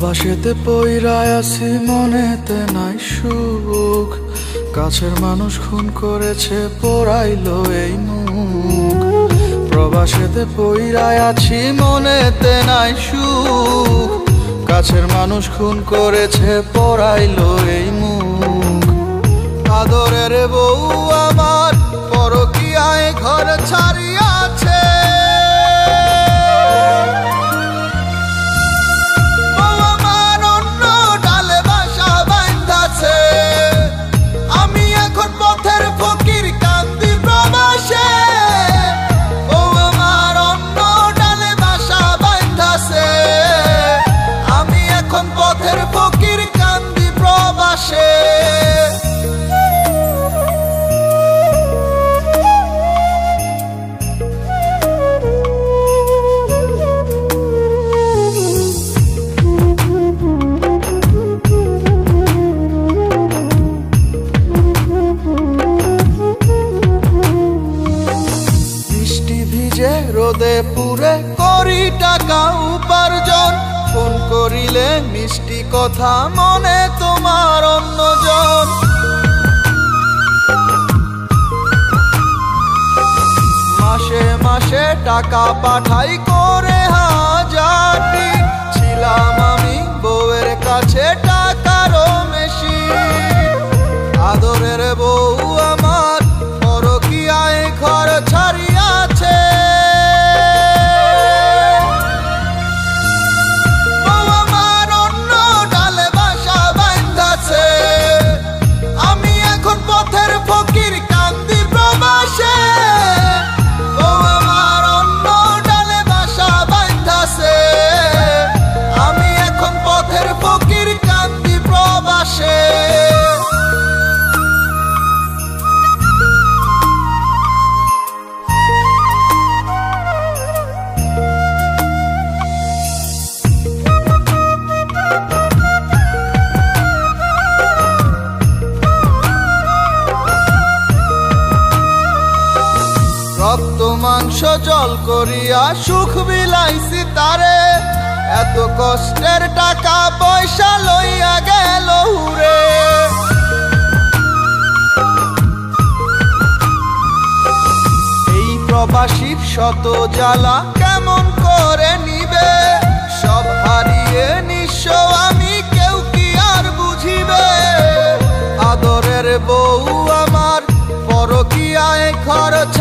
প্রবাসেতে পইরায় আছি, মনেতে নাই সুখ। কাছের মানুষ খুন করেছে, পোড়াইলো এই মুখ। প্রবাসেতে পইরায় আছি, মনেতে নাই সুখ। কাছের মানুষ খুন করেছে, পোড়াইলো এই মুখ। আদরের বউ আমার পরকীয়ায় ঘর ছাড়িয়াছে। রোদে পুরে করি টাকা উপার্জন, ফোন করিলে মিষ্টি কথা মনে তোমার অন্যজন। মাসে মাসে টাকা পাঠাই করে হাজারটি, ছিলাম আমি বউয়ের কাছে টাকারও মেশিন। আদরের বউ আমার পরকীয়ায় ঘর ছাড়িয়াছে। রক্ত মাংস জল করিয়া সুখ বিলাইছি তারে, এত কষ্টের টাকা পয়সা লইয়া গেল হুরে। এই প্রবাসীর শত জ্বালা কেমন করে নিবে, সব হারিয়ে নিঃস্ব আমি, কেউ কি আর বুঝিবে। আদরের বউ আমার পরকীয়ায় খরচ